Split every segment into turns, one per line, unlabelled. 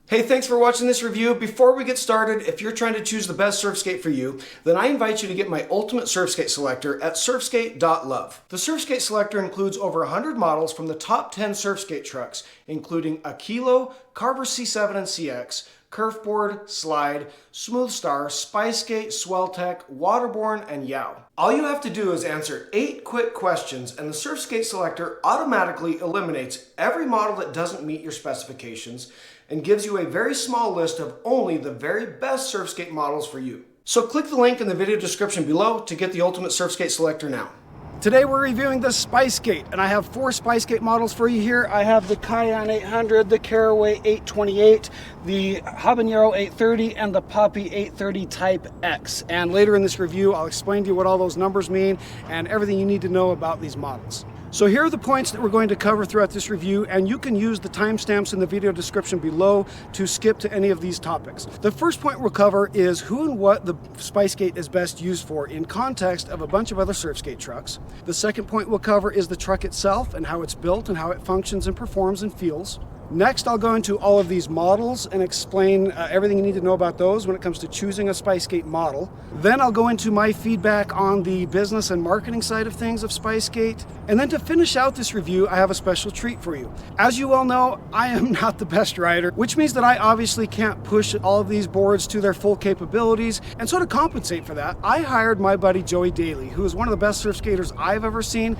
Hey, thanks for watching this review. Before we get started, if you're trying to choose the best surf skate for you, then I invite you to get my ultimate surf skate selector at surfskate.love. The surf skate selector includes over 100 models from the top 10 surf skate trucks, including Aquilo, Carver C7 and CX, Curveboard, Slide, Smooth Star, Spyskate, Swelltech, Waterborne, and Yow. All you have to do is answer 8 quick questions and the Surf Skate Selector automatically eliminates every model that doesn't meet your specifications and gives you a very small list of only the very best surf skate models for you. So click the link in the video description below to get the ultimate surf skate selector now. Today we're reviewing the Spyskate, and I have 4 Spyskate models for you here. I have the Cayenne 800, the Caraway 828, the Habanero 830, and the Poppy 830 Type X. And later in this review, I'll explain to you what all those numbers mean and everything you need to know about these models. So here are the points that we're going to cover throughout this review, and you can use the timestamps in the video description below to skip to any of these topics. The first point we'll cover is who and what the Spyskate is best used for in context of a bunch of other surf skate trucks. The second point we'll cover is the truck itself and how it's built and how it functions and performs and feels. Next, I'll go into all of these models and explain everything you need to know about those when it comes to choosing a Spyskate model. Then I'll go into my feedback on the business and marketing side of things of Spyskate. And then to finish out this review, I have a special treat for you. As you all know, I am not the best rider, which means that I obviously can't push all of these boards to their full capabilities. And so to compensate for that, I hired my buddy Joey Daly, who is one of the best surf skaters I've ever seen.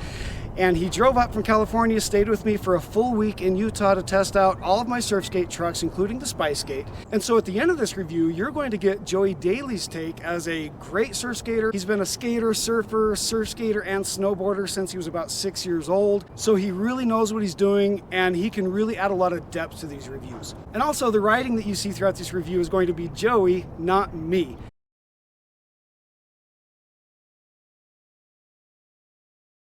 And he drove up from California, stayed with me for a full week in Utah to test out all of my surf skate trucks, including the Spyskate. And so at the end of this review, you're going to get Joey Daly's take as a great surf skater. He's been a skater, surfer, surf skater, and snowboarder since he was about 6 years old. So he really knows what he's doing, and he can really add a lot of depth to these reviews. And also the riding that you see throughout this review is going to be Joey, not me.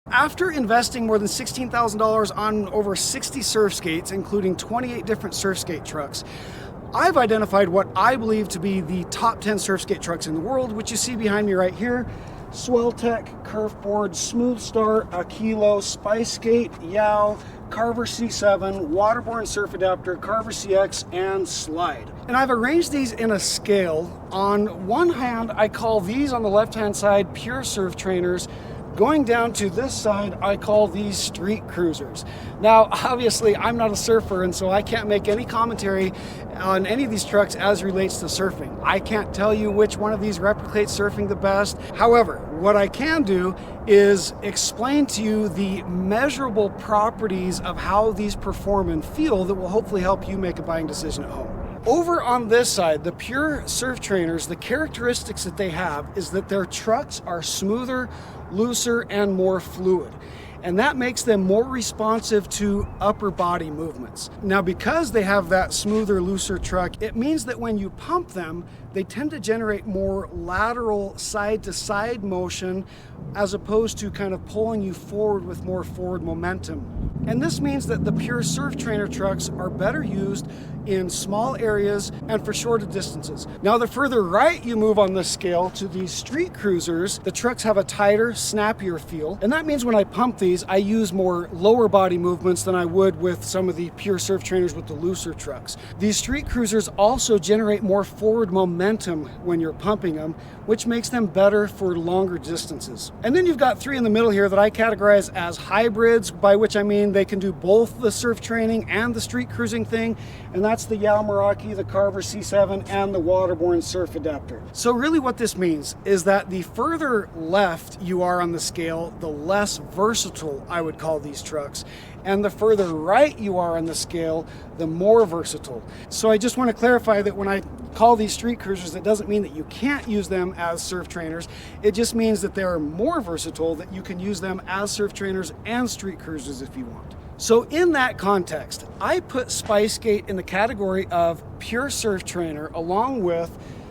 After investing more than $16,000 on over 60 surf skates, including 28 different surf skate trucks, I've identified what I believe to be the top 10 surf skate trucks in the world, which you see behind me right here. Swelltech, Curveboard, Smooth Star, Aquilo, Spyskate, Yow, Carver C7, Waterborne Surf Adapter, Carver CX, and Slide. And I've arranged these in a scale. On one hand, I call these on the left-hand side pure surf trainers. Going down to this side, I call these street cruisers. Now, obviously, I'm not a surfer, and so I can't make any commentary on any of these trucks as relates to surfing. I can't tell you which one of these replicates surfing the best. However, what I can do is explain to you the measurable properties of how these perform and feel that will hopefully help you make a buying decision at home. Over on this side, the pure surf trainers, the characteristics that they have is that their trucks are smoother, looser, and more fluid. And that makes them more responsive to upper body movements. Now, because they have that smoother, looser truck, it means that when you pump them, they tend to generate more lateral side-to-side motion as opposed to kind of pulling you forward with more forward momentum. And this means that the pure surf trainer trucks are better used in small areas and for shorter distances. Now, the further right you move on this scale to these street cruisers, the trucks have a tighter, snappier feel. And that means when I pump these, I use more lower body movements than I would with some of the pure surf trainers with the looser trucks. These street cruisers also generate more forward momentum when you're pumping them, which makes them better for longer distances. And then you've got 3 in the middle here that I categorize as hybrids, by which I mean they can do both the surf training and the street cruising thing, and that's the Yow Meraki, the Carver C7, and the Waterborne Surf Adapter. So really what this means is that the further left you are on the scale, the less versatile I would call these trucks. And the further right you are on the scale, the more versatile. So I just want to clarify that when I call these street cruisers, it doesn't mean that you can't use them as surf trainers. It just means that they're more versatile, that you can use them as surf trainers and street cruisers if you want. So in that context, I put Spyskate in the category of pure surf trainer along with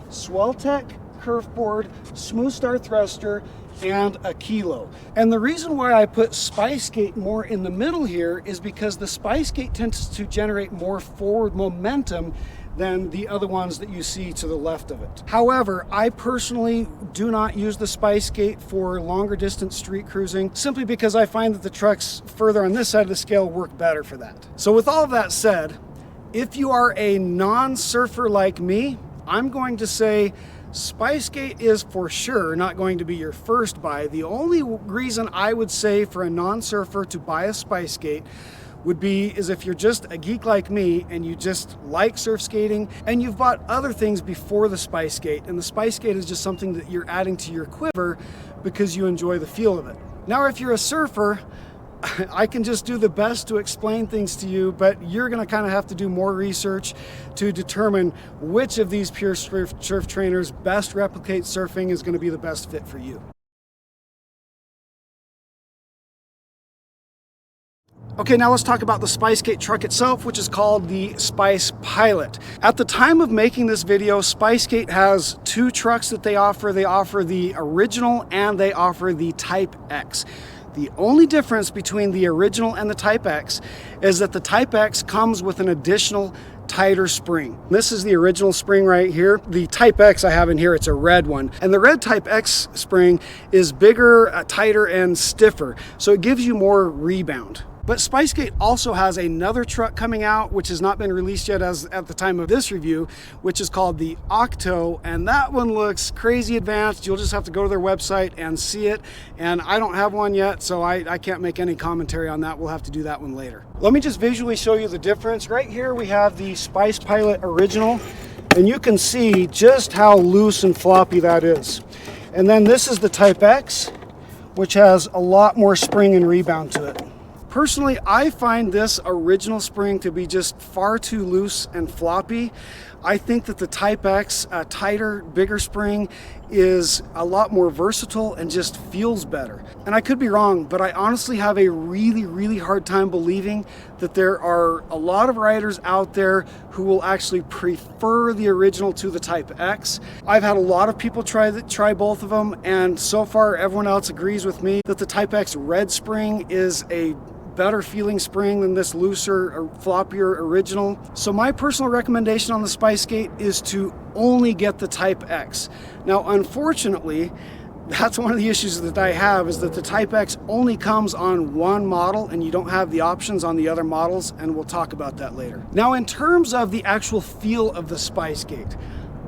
Swelltech, Curveboard, Smooth Star Thruster, and Aquilo. And the reason why I put Spyskate more in the middle here is because the Spyskate tends to generate more forward momentum than the other ones that you see to the left of it. However, I personally do not use the Spyskate for longer distance street cruising, simply because I find that the trucks further on this side of the scale work better for that. So with all of that said, If you are a non-surfer like me, I'm going to say SpiceGate is for sure not going to be your first buy. The only reason I would say for a non-surfer to buy a SpiceGate would be is if you're just a geek like me and you just like surf skating and you've bought other things before the SpiceGate, and the SpiceGate is just something that you're adding to your quiver because you enjoy the feel of it. Now, if you're a surfer, I can just do the best to explain things to you, but you're going to kind of have to do more research to determine which of these pure surf trainers best replicate surfing is going to be the best fit for you. Okay, now let's talk about the SpiceGate truck itself, which is called the Spice Pilot. At the time of making this video, SpiceGate has two trucks that they offer. They offer the original and they offer the Type X. The only difference between the original and the Type X is that the Type X comes with an additional tighter spring. This is the original spring right here. The Type X I have in here, it's a red one. And the red Type X spring is bigger, tighter, and stiffer. So it gives you more rebound. But SpiceGate also has another truck coming out, which has not been released yet as at the time of this review, which is called the Octo, and that one looks crazy advanced. You'll just have to go to their website and see it, and I don't have one yet, so I can't make any commentary on that. We'll have to do that one later. Let me just visually show you the difference. Right here we have the Spice Pilot Original, and you can see just how loose and floppy that is. And then this is the Type X, which has a lot more spring and rebound to it. Personally, I find this original spring to be just far too loose and floppy. I think that the Type X, tighter, bigger spring, is a lot more versatile and just feels better. And I could be wrong, but I honestly have a really hard time believing that there are a lot of riders out there who will actually prefer the original to the Type X. I've had a lot of people try both of them, and so far everyone else agrees with me that the Type X red spring is a better feeling spring than this looser or floppier original. So my personal recommendation on the SpiceGate is to only get the Type X. Now, unfortunately, that's one of the issues that I have, is that the Type X only comes on one model and you don't have the options on the other models, and we'll talk about that later. Now, in terms of the actual feel of the SpiceGate,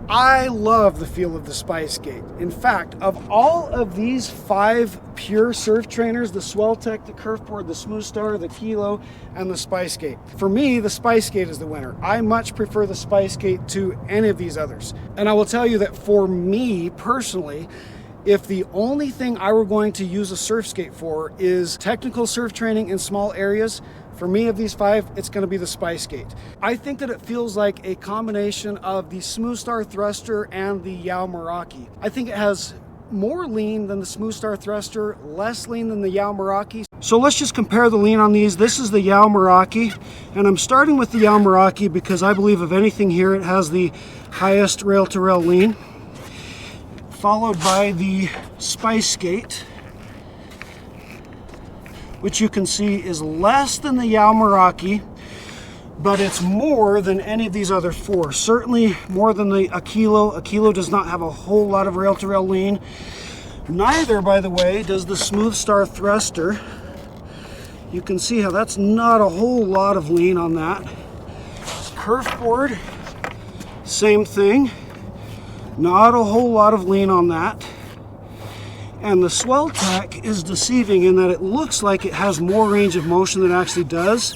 I love the feel of the SpiceGate. In fact, of all of these 5 pure surf trainers, the Swelltech, the Curveboard, the Smoothstar, the Kilo, and the SpiceGate, for me, the SpiceGate is the winner. I much prefer the SpiceGate to any of these others. And I will tell you that for me personally, if the only thing I were going to use a surf skate for is technical surf training in small areas, for me, of these 5, it's going to be the SpiceGate. I think that it feels like a combination of the Smoothstar Thruster and the Yao Meraki. I think it has more lean than the Smoothstar Thruster, less lean than the Yao Meraki. So let's just compare the lean on these. This is the Yao Meraki, and I'm starting with the Yao Meraki because I believe of anything here, it has the highest rail-to-rail lean, followed by the SpiceGate, which you can see is less than the Yao Meraki, but it's more than any of these other 4. Certainly more than the Aquilo. Aquilo does not have a whole lot of rail-to-rail lean. Neither, by the way, does the Smoothstar Thruster. You can see how that's not a whole lot of lean on that. Curveboard, same thing. Not a whole lot of lean on that. And the Swelltech is deceiving in that it looks like it has more range of motion than it actually does,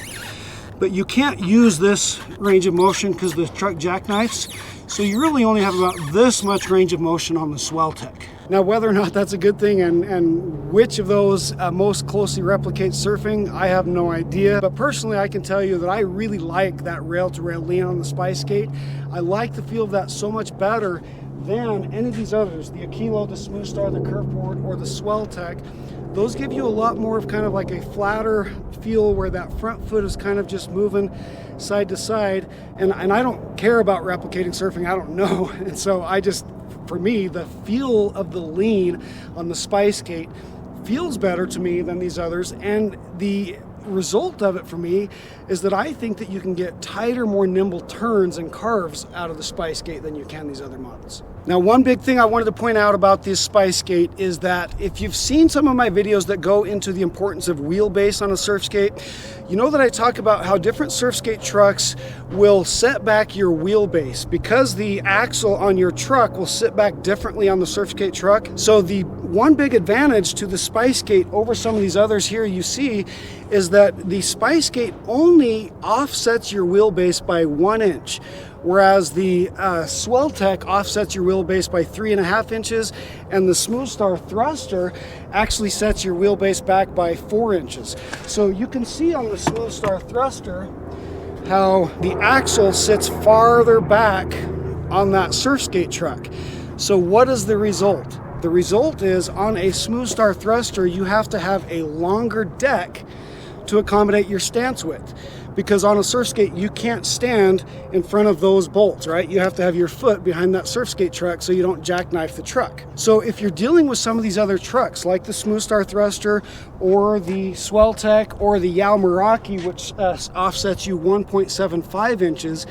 but you can't use this range of motion because the truck jackknifes, so you really only have about this much range of motion on the Swelltech. Now, whether or not that's a good thing and which of those most closely replicates surfing, I have no idea. But personally, I can tell you that I really like that rail-to-rail lean on the SpiceGate. I like the feel of that so much better than any of these others, the Aquilo, the Smoothstar, the Curveboard, or the Swelltech. Those give you a lot more of kind of like a flatter feel where that front foot is kind of just moving side to side. And I don't care about replicating surfing, I don't know. And so for me, the feel of the lean on the SpiceGate feels better to me than these others. And the result of it for me is that I think that you can get tighter, more nimble turns and carves out of the SpiceGate than you can these other models. Now, one big thing I wanted to point out about this Spice Skate is that if you've seen some of my videos that go into the importance of wheelbase on a surf skate, you know that I talk about how different surf skate trucks will set back your wheelbase because the axle on your truck will sit back differently on the surf skate truck. So the one big advantage to the Spice Skate over some of these others here you see is that the Spice Skate only offsets your wheelbase by 1 inch. Whereas the Swelltech offsets your wheelbase by 3.5 inches, and the Smoothstar Thruster actually sets your wheelbase back by 4 inches. So you can see on the Smoothstar Thruster how the axle sits farther back on that surf skate truck. So what is the result? The result is on a Smoothstar Thruster, you have to have a longer deck to accommodate your stance width. Because on a surf skate, you can't stand in front of those bolts, right? You have to have your foot behind that surf skate truck so you don't jackknife the truck. So if you're dealing with some of these other trucks, like the Smoothstar Thruster or the Swelltech or the Yao Meraki, which offsets you 1.75 inches,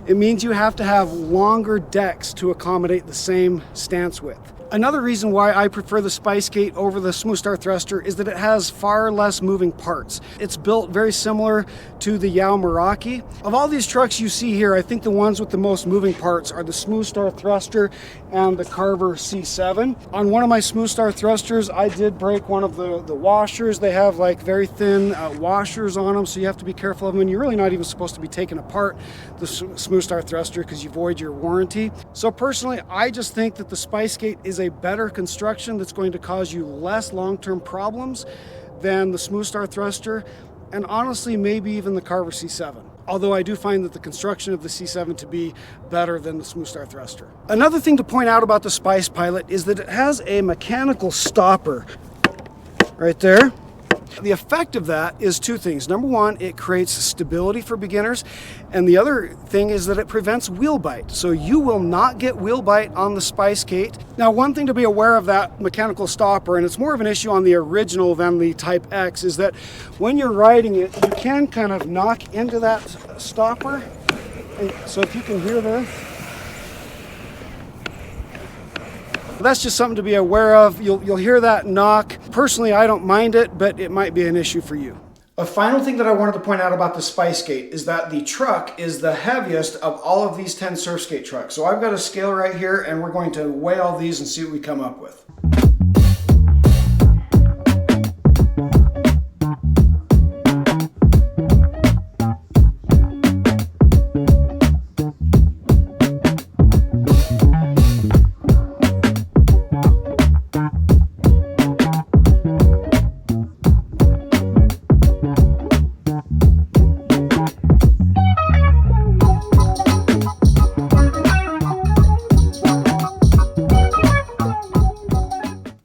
it means you have to have longer decks to accommodate the same stance width. Another reason why I prefer the Spice Skate over the Smoothstar Thruster is that it has far less moving parts. It's built very similar to the Yao Meraki. Of all these trucks you see here, I think the ones with the most moving parts are the Smoothstar Thruster and the Carver C7. On one of my Smoothstar Thrusters, I did break one of the washers. They have like very thin washers on them, so you have to be careful of them, and you're really not even supposed to be taking apart the Smoothstar Thruster because you void your warranty. So personally, I just think that the Spice Skate is a better construction that's going to cause you less long-term problems than the Smoothstar Thruster, and honestly maybe even the Carver C7. Although I do find that the construction of the C7 to be better than the Smoothstar Thruster. Another thing to point out about the Spice Pilot is that it has a mechanical stopper right there. The effect of that is two things. Number one, it creates stability for beginners, and the other thing is that it prevents wheel bite. So you will not get wheel bite on the Spice Skate. Now, one thing to be aware of that mechanical stopper, and it's more of an issue on the original than the Type X, is that when you're riding it, you can kind of knock into that stopper. And so if you can hear this, that's just something to be aware of. You'll hear that knock. Personally, I don't mind it, but it might be an issue for you. A final thing that I wanted to point out about the Spice Skate is that the truck is the heaviest of all of these 10 surf skate trucks. So I've got a scale right here, and we're going to weigh all these and see what we come up with.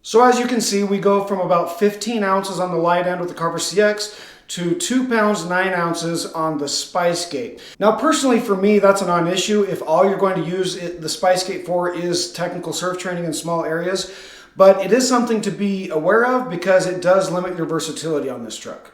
So as you can see, we go from about 15 ounces on the light end with the Carver CX to 2 pounds 9 ounces on the Spice Skate. Now personally for me, that's a non-issue if all you're going to use the Spice Skate for is technical surf training in small areas, but it is something to be aware of because it does limit your versatility on this truck.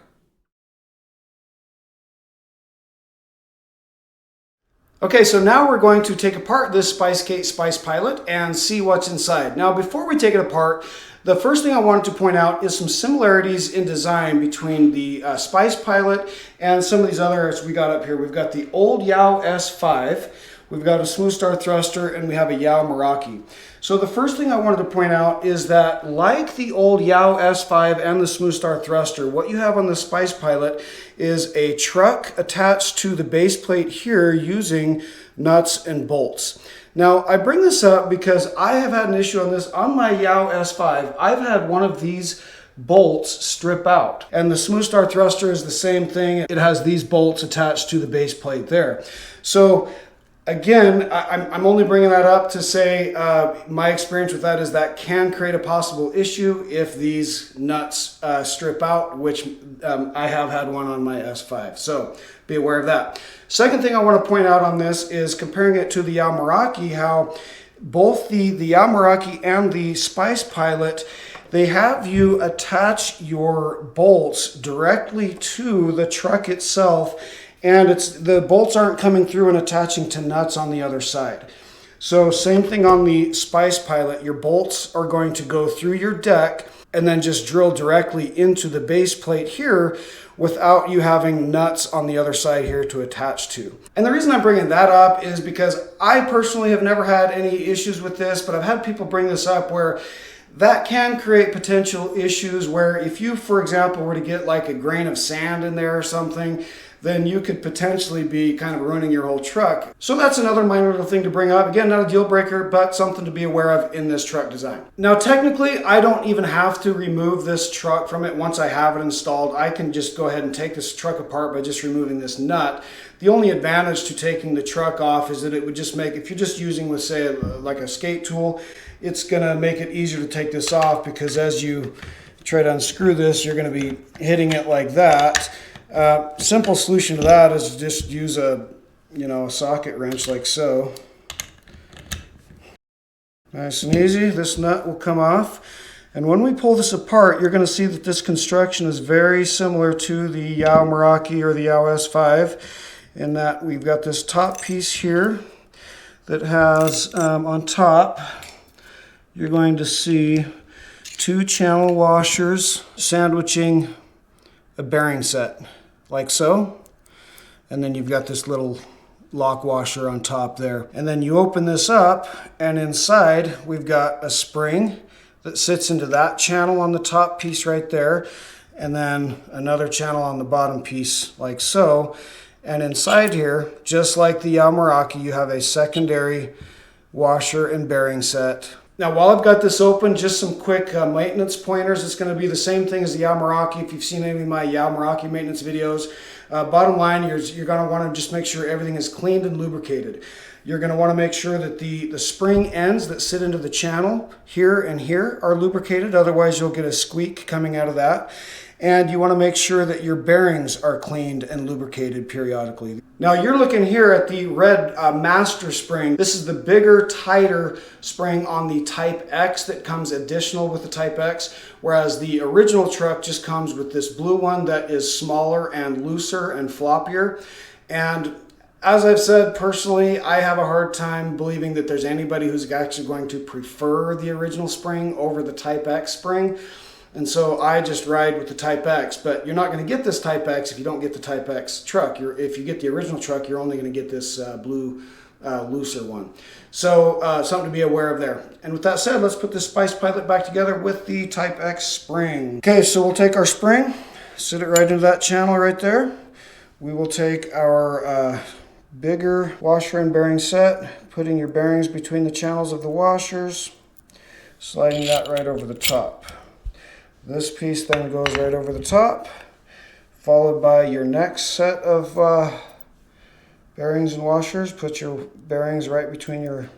Okay, so now we're going to take apart this Spice Skate Spice Pilot and see what's inside. Now before we take it apart, the first thing I wanted to point out is some similarities in design between the Spice Pilot and some of these others we got up here. We've got the old Yao S5, we've got a Smoothstar Thruster, and we have a Yao Meraki. So the first thing I wanted to point out is that like the old Yao S5 and the Smoothstar Thruster, what you have on the Spice Pilot is a truck attached to the base plate here using nuts and bolts. Now, I bring this up because I have had an issue on this. On my Yao S5, I've had one of these bolts strip out. And the Smoothstar Thruster is the same thing. It has these bolts attached to the base plate there. So again, I'm only bringing that up to say my experience with that is that can create a possible issue if these nuts strip out, which I have had one on my S5. So be aware of that. Second thing I want to point out on this is comparing it to the Yao Meraki, how both the Yao Meraki and the Spice Pilot, they have you attach your bolts directly to the truck itself, and the bolts aren't coming through and attaching to nuts on the other side. So same thing on the Spice Pilot. Your bolts are going to go through your deck and then just drill directly into the base plate here without you having nuts on the other side here to attach to. And the reason I'm bringing that up is because I personally have never had any issues with this, but I've had people bring this up where that can create potential issues where if you, for example, were to get like a grain of sand in there or something, then you could potentially be kind of ruining your whole truck. So that's another minor little thing to bring up. Again, not a deal breaker, but something to be aware of in this truck design. Now, technically, I don't even have to remove this truck from it once I have it installed. I can just go ahead and take this truck apart by just removing this nut. The only advantage to taking the truck off is that it would just make, if you're just using with, say, like a skate tool, it's gonna make it easier to take this off because as you try to unscrew this, you're gonna be hitting it like that. Simple solution to that is just use a socket wrench like so. Nice and easy. This nut will come off. And when we pull this apart, you're going to see that this construction is very similar to the Yao Meraki or the Yao S5 in that we've got this top piece here that has on top, you're going to see 2 channel washers sandwiching a bearing set. Like so, and then you've got this little lock washer on top there. And then you open this up, and inside we've got a spring that sits into that channel on the top piece right there, and then another channel on the bottom piece like so. And inside here, just like the Yao Meraki, you have a secondary washer and bearing set. Now, while I've got this open, just some quick maintenance pointers. It's going to be the same thing as the Yao Meraki. If you've seen any of my Yao Meraki maintenance videos, bottom line, you're going to want to just make sure everything is cleaned and lubricated. You're going to want to make sure that the spring ends that sit into the channel here and here are lubricated. Otherwise, you'll get a squeak coming out of that. And you want to make sure that your bearings are cleaned and lubricated periodically. Now you're looking here at the red master spring. This is the bigger, tighter spring on the Type X that comes additional with the Type X, whereas the original truck just comes with this blue one that is smaller and looser and floppier. And as I've said, personally, I have a hard time believing that there's anybody who's actually going to prefer the original spring over the Type X spring. And so I just ride with the Type X, but you're not going to get this Type X if you don't get the Type X truck. If you get the original truck, you're only going to get this blue looser one. So something to be aware of there. And with that said, let's put this Spice Pilot back together with the Type X spring. Okay, so we'll take our spring, sit it right into that channel right there. We will take our bigger washer and bearing set, putting your bearings between the channels of the washers, sliding that right over the top. This piece then goes right over the top, followed by your next set of bearings and washers. Put your bearings right between your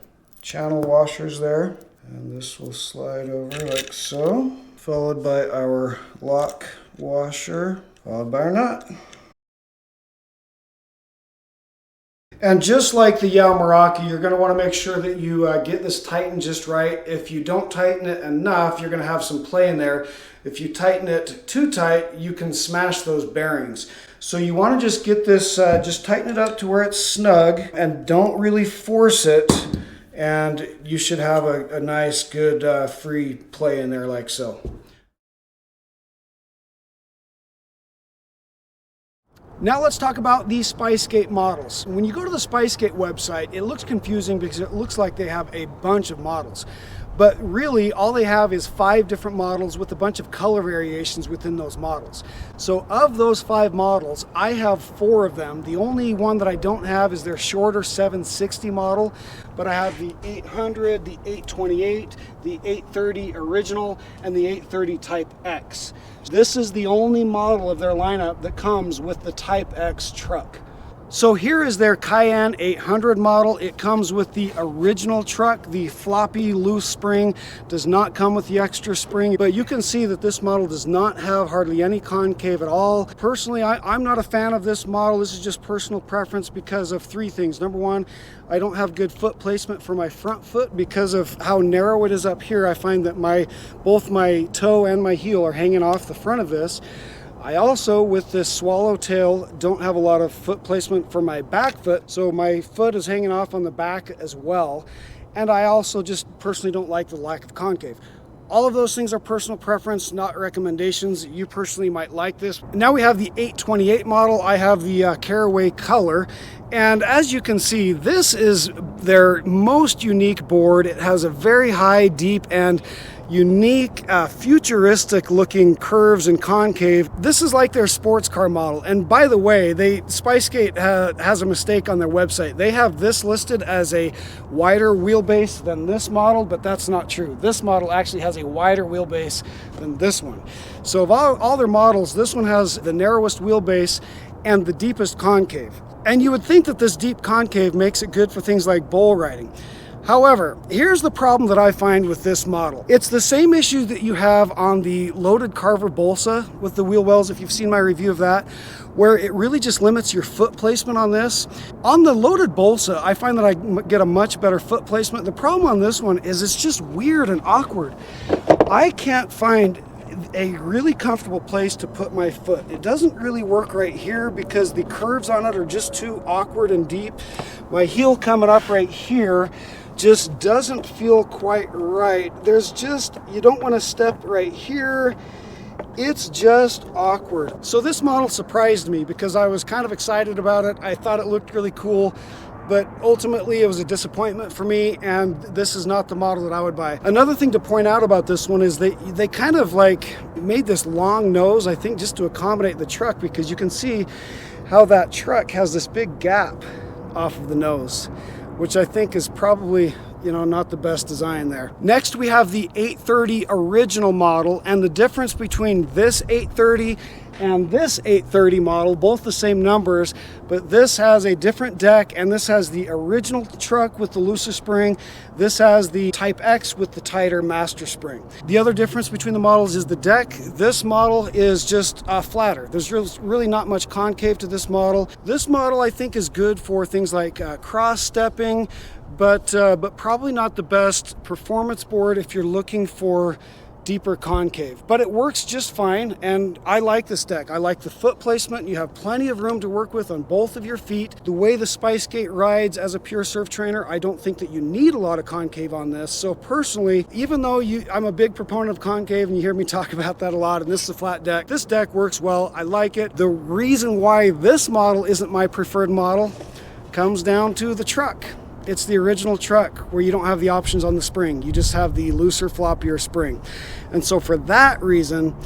channel washers there. And this will slide over like so, followed by our lock washer, followed by our nut. And just like the Yao Meraki, you're going to want to make sure that you get this tightened just right. If you don't tighten it enough, you're going to have some play in there. If you tighten it too tight, you can smash those bearings. So you want to just get this, just tighten it up to where it's snug and don't really force it. And you should have a nice, good, free play in there like so. Now let's talk about the SpiceGate models. When you go to the SpiceGate website, it looks confusing because it looks like they have a bunch of models. But really, all they have is 5 different models with a bunch of color variations within those models. So of those 5 models, I have 4 of them. The only one that I don't have is their shorter 760 model, but I have the 800, the 828, the 830 original, and the 830 Type X. This is the only model of their lineup that comes with the Type X truck. So here is their Cayenne 800 model. It comes with the original truck. The floppy loose spring does not come with the extra spring, but you can see that this model does not have hardly any concave at all. Personally, I'm not a fan of this model. This is just personal preference because of 3 things. Number 1, I don't have good foot placement for my front foot because of how narrow it is up here. I find that both my toe and my heel are hanging off the front of this. I also, with this swallowtail, don't have a lot of foot placement for my back foot, so my foot is hanging off on the back as well. And I also just personally don't like the lack of concave. All of those things are personal preference, not recommendations. You personally might like this. Now we have the 828 model. I have the Caraway color. And as you can see, this is their most unique board. It has a very high, deep, and unique, futuristic looking curves and concave. This is like their sports car model. And by the way, SpiceSkate has a mistake on their website. They have this listed as a wider wheelbase than this model, but that's not true. This model actually has a wider wheelbase than this one. So of all their models, this one has the narrowest wheelbase and the deepest concave. And you would think that this deep concave makes it good for things like bull riding. However, here's the problem that I find with this model. It's the same issue that you have on the loaded Carver Bolsa with the wheel wells, if you've seen my review of that, where it really just limits your foot placement on this. On the loaded Bolsa, I find that I get a much better foot placement. The problem on this one is it's just weird and awkward. I can't find a really comfortable place to put my foot. It doesn't really work right here because the curves on it are just too awkward and deep. My heel coming up right here just doesn't feel quite right. You don't want to step right here. It's just awkward. So this model surprised me because I was kind of excited about it. I thought it looked really cool, but ultimately it was a disappointment for me, and this is not the model that I would buy. Another thing to point out about this one is they kind of like made this long nose, I think just to accommodate the truck, because you can see how that truck has this big gap off of the nose, which I think is probably, not the best design there. Next, we have the 830 original model, and the difference between this 830 and this 830 model, both the same numbers, but this has a different deck, and this has the original truck with the looser spring. This has the Type X with the tighter master spring. The other difference between the models is the deck. This model is just flatter. There's really not much concave to this model. This model I think is good for things like cross stepping, but probably not the best performance board if you're looking for deeper concave, but it works just fine. And I like this deck. I like the foot placement. You have plenty of room to work with on both of your feet. The way the SpiceSkate rides as a pure surf trainer, I don't think that you need a lot of concave on this. So personally, even though I'm a big proponent of concave, and you hear me talk about that a lot, and this is a flat deck, this deck works well. I like it. The reason why this model isn't my preferred model comes down to the truck. It's the original truck where you don't have the options on the spring. You just have the looser, floppier spring. And so for that reason,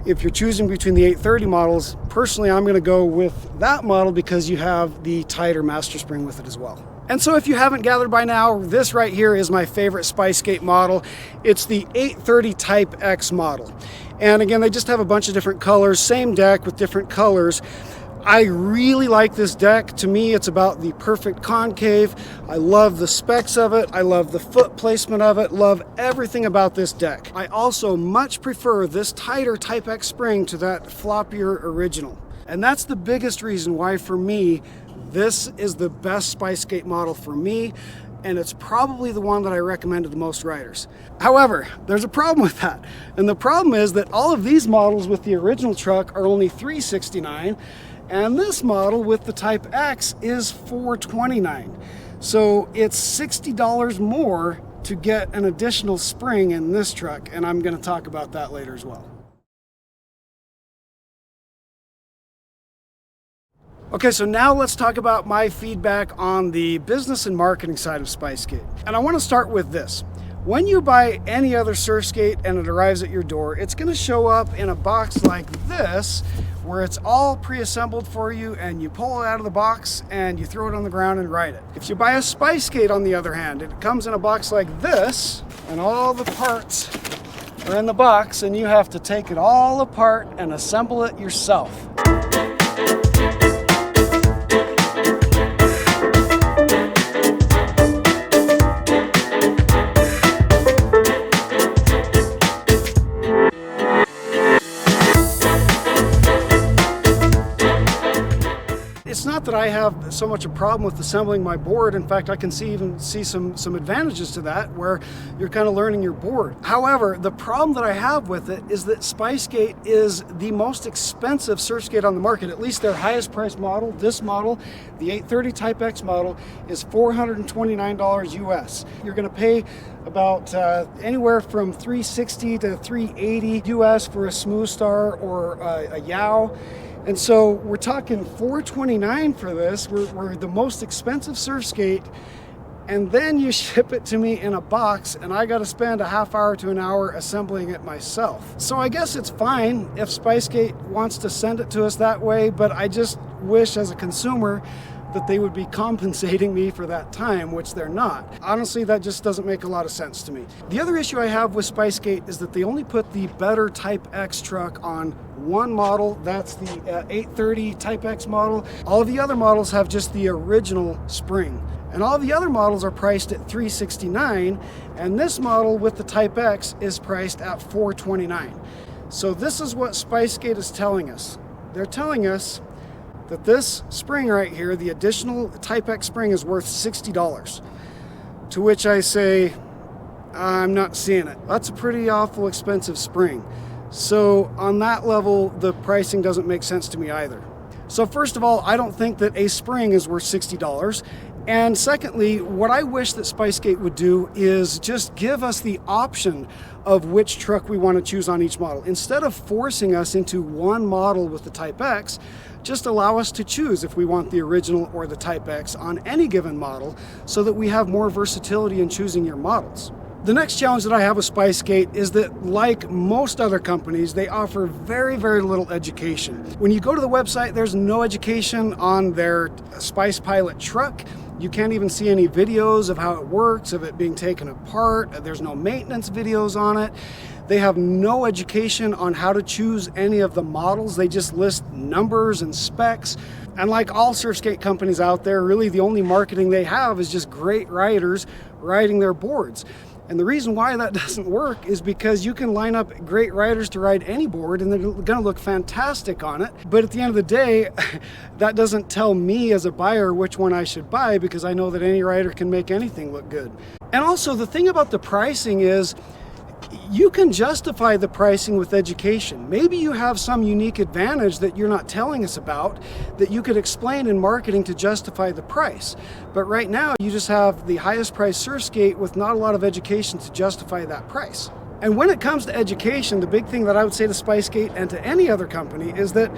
if you're choosing between the 830 models, personally, I'm going to go with that model because you have the tighter master spring with it as well. And so if you haven't gathered by now, this right here is my favorite SpiceSkate model. It's the 830 Type X model. And again, they just have a bunch of different colors, same deck with different colors. I really like this deck. To me, it's about the perfect concave. I love the specs of it. I love the foot placement of it. Love everything about this deck. I also much prefer this tighter Type X spring to that floppier original. And that's the biggest reason why, for me, this is the best SpiceSkate model for me, and it's probably the one that I recommend to the most riders. However, there's a problem with that. And the problem is that all of these models with the original truck are only $369. And this model with the Type X is $429. So it's $60 more to get an additional spring in this truck, and I'm going to talk about that later as well. Okay, so now let's talk about my feedback on the business and marketing side of SpiceSkate. And I want to start with this. When you buy any other surf skate and it arrives at your door, it's going to show up in a box like this, where it's all pre-assembled for you, and you pull it out of the box and you throw it on the ground and ride it. If you buy a SpiceSkate, on the other hand, it comes in a box like this, and all the parts are in the box, and you have to take it all apart and assemble it yourself. It's not that I have so much a problem with assembling my board. In fact, I can even see some advantages to that, where you're kind of learning your board. However, the problem that I have with it is that SpiceGate is the most expensive surf skate on the market. At least their highest price model, this model, the 830 Type X model, is $429 US. You're going to pay about anywhere from $360 to $380 US for a Smooth Star or a Yao. And so we're talking $429 for this. We're the most expensive surf skate, and then you ship it to me in a box, and I got to spend a half hour to an hour assembling it myself. So I guess it's fine if SpiceGate wants to send it to us that way, but I just wish as a consumer that they would be compensating me for that time, which they're not. Honestly, that just doesn't make a lot of sense to me. The other issue I have with SpiceGate is that they only put the better Type X truck on one model. That's the 830 Type X model. All of the other models have just the original spring. And all the other models are priced at $369, and this model with the Type X is priced at $429. So this is what SpiceGate is telling us. They're telling us that this spring right here, the additional Type X spring, is worth $60. To which I say, I'm not seeing it. That's a pretty awful expensive spring. So on that level, the pricing doesn't make sense to me either. So first of all, I don't think that a spring is worth $60. And secondly, what I wish that SpiceGate would do is just give us the option of which truck we want to choose on each model. Instead of forcing us into one model with the Type X, just allow us to choose if we want the original or the Type X on any given model, so that we have more versatility in choosing your models. The next challenge that I have with SpiceGate is that, like most other companies, they offer very, very little education. When you go to the website, there's no education on their Spice Pilot truck. You can't even see any videos of how it works, of it being taken apart. There's no maintenance videos on it. They have no education on how to choose any of the models. They just list numbers and specs. And like all surf skate companies out there, really the only marketing they have is just great riders riding their boards. And the reason why that doesn't work is because you can line up great riders to ride any board and they're gonna look fantastic on it. But at the end of the day, that doesn't tell me as a buyer which one I should buy, because I know that any rider can make anything look good. And also the thing about the pricing is, you can justify the pricing with education. Maybe you have some unique advantage that you're not telling us about that you could explain in marketing to justify the price. But right now, you just have the highest priced surf skate with not a lot of education to justify that price. And when it comes to education, the big thing that I would say to SpiceGate and to any other company is that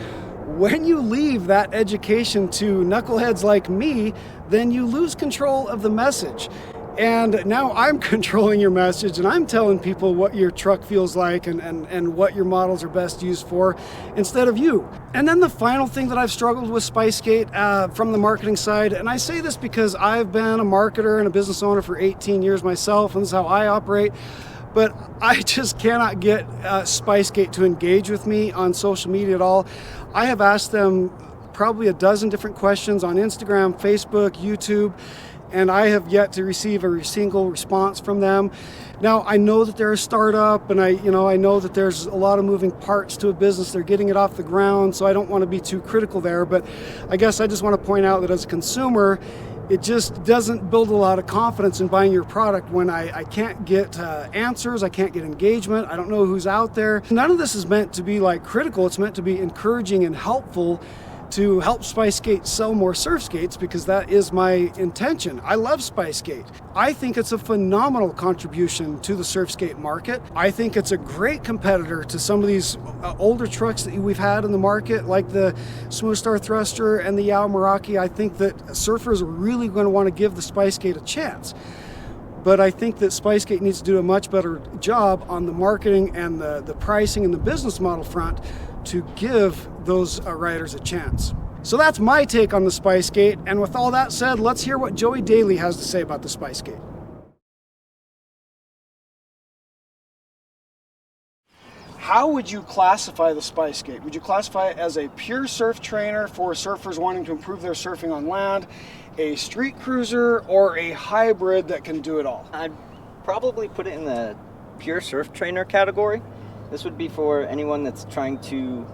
when you leave that education to knuckleheads like me, then you lose control of the message. And now I'm controlling your message, and I'm telling people what your truck feels like and what your models are best used for, instead of you. And then the final thing that I've struggled with SpiceGate from the marketing side, and I say this because I've been a marketer and a business owner for 18 years myself, and this is how I operate, but I just cannot get SpiceGate to engage with me on social media at all. I have asked them probably a dozen different questions on Instagram, Facebook, YouTube, and I have yet to receive a single response from them. Now, I know that they're a startup, and I know that there's a lot of moving parts to a business. They're getting it off the ground, so I don't want to be too critical there, but I guess I just want to point out that as a consumer, it just doesn't build a lot of confidence in buying your product when I can't get answers, I can't get engagement, I don't know who's out there. None of this is meant to be like critical, it's meant to be encouraging and helpful to help SpiceGate sell more surf skates, because that is my intention. I love SpiceGate. I think it's a phenomenal contribution to the surf skate market. I think it's a great competitor to some of these older trucks that we've had in the market, like the Smooth Star Thruster and the Yao Meraki. I think that surfers are really going to want to give the SpiceGate a chance. But I think that SpiceGate needs to do a much better job on the marketing and the pricing and the business model front to give those riders a chance. So that's my take on the SpiceGate. And with all that said, let's hear what Joey Daly has to say about the SpiceGate. How would you classify the SpiceGate? Would you classify it as a pure surf trainer for surfers wanting to improve their surfing on land, a street cruiser, or a hybrid that can do it all?
I'd probably put it in the pure surf trainer category. This would be for anyone that's trying to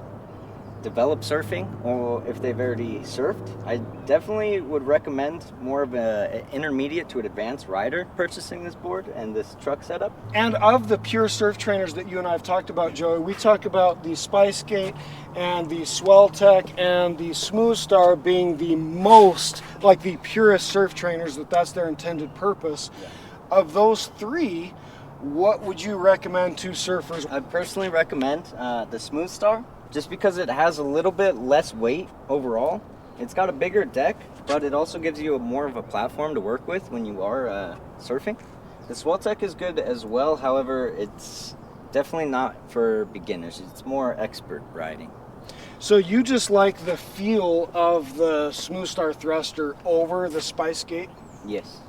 develop surfing or if they've already surfed, I definitely would recommend more of an intermediate to an advanced rider purchasing this board and this truck setup.
And of the pure surf trainers that you and I have talked about, Joey, we talk about the Spicegate and the Swelltech and the Smooth Star being the most, like the purest surf trainers, that's their intended purpose.
Yeah.
Of those three, what would you recommend to surfers?
I personally recommend the Smooth Star just because it has a little bit less weight overall. It's got a bigger deck, but it also gives you more of a platform to work with when you are surfing. The Swelltech is good as well, however, it's definitely not for beginners. It's more expert riding.
So you just like the feel of the Smooth Star thruster over the Spicegate?
Yes.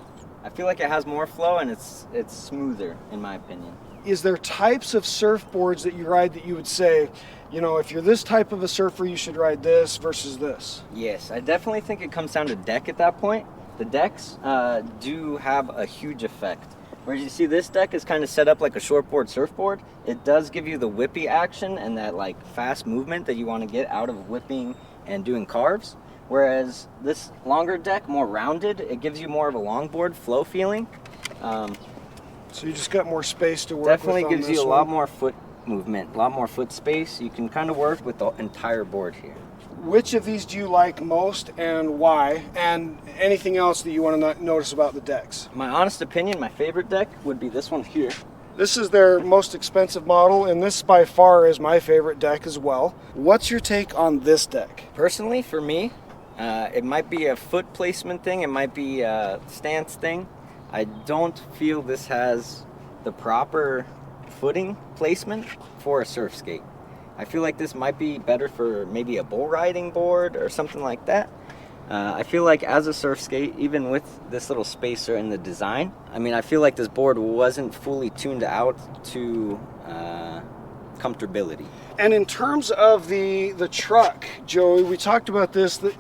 I feel like it has more flow and it's smoother in my opinion.
Is there types of surfboards that you ride that you would say, you know, if you're this type of a surfer, you should ride this versus this?
Yes, I definitely think it comes down to deck at that point. The decks do have a huge effect. Whereas you see this deck is kind of set up like a shortboard surfboard. It does give you the whippy action and that like fast movement that you want to get out of whipping and doing carves. Whereas this longer deck, more rounded, it gives you more of a longboard flow feeling.
So you just got more space to work
Definitely
with on
gives
this
you a
one.
lot more foot movement, a lot more foot space. You can kind of work with the entire board here.
Which of these do you like most and why? And anything else that you want to notice about the decks?
My honest opinion, my favorite deck would be this one here.
This is their most expensive model, and this by far is my favorite deck as well. What's your take on this deck?
Personally, for me, it might be a foot placement thing, it might be a stance thing. I don't feel this has the proper footing placement for a surf skate. I feel like this might be better for maybe a bull riding board or something like that. I feel like as a surf skate, even with this little spacer in the design, I mean, I feel like this board wasn't fully tuned out to comfortability.
And in terms of the truck, Joey, we talked about this. The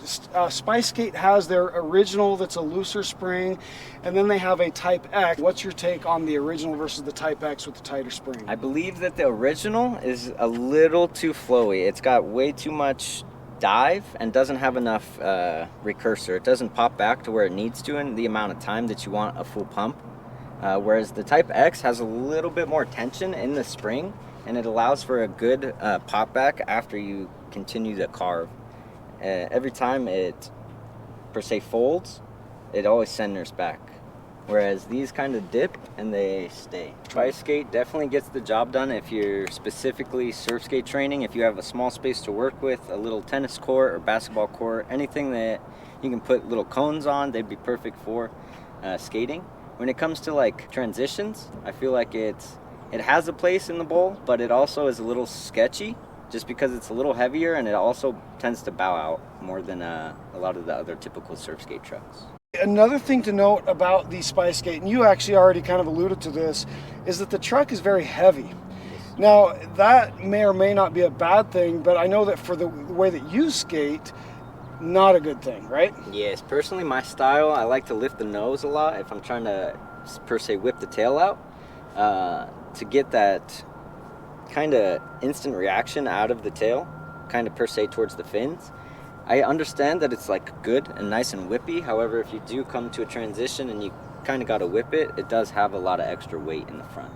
Spicegate has their original that's a looser spring, and then they have a Type X. What's your take on the original versus the Type X with the tighter spring?
I believe that the original is a little too flowy. It's got way too much dive and doesn't have enough recursor. It doesn't pop back to where it needs to in the amount of time that you want a full pump. Whereas the Type X has a little bit more tension in the spring, and it allows for a good pop back after you continue to carve. Every time it per se folds, it always centers back. Whereas these kind of dip and they stay. Spicegate definitely gets the job done if you're specifically surf skate training. If you have a small space to work with, a little tennis court or basketball court, anything that you can put little cones on, they'd be perfect for skating. When it comes to like transitions, I feel like it has a place in the bowl, but it also is a little sketchy just because it's a little heavier and it also tends to bow out more than a lot of the other typical surf skate trucks.
Another thing to note about the Spicegate, and you actually already kind of alluded to this, is that the truck is very heavy. Now, that may or may not be a bad thing, but I know that for the way that you skate, not a good thing, right?
Yes, personally, my style, I like to lift the nose a lot if I'm trying to, per se, whip the tail out to get that kind of instant reaction out of the tail, kind of per se towards the fins. I understand that it's like good and nice and whippy. However, if you do come to a transition and you kind of got to whip it, it does have a lot of extra weight in the front.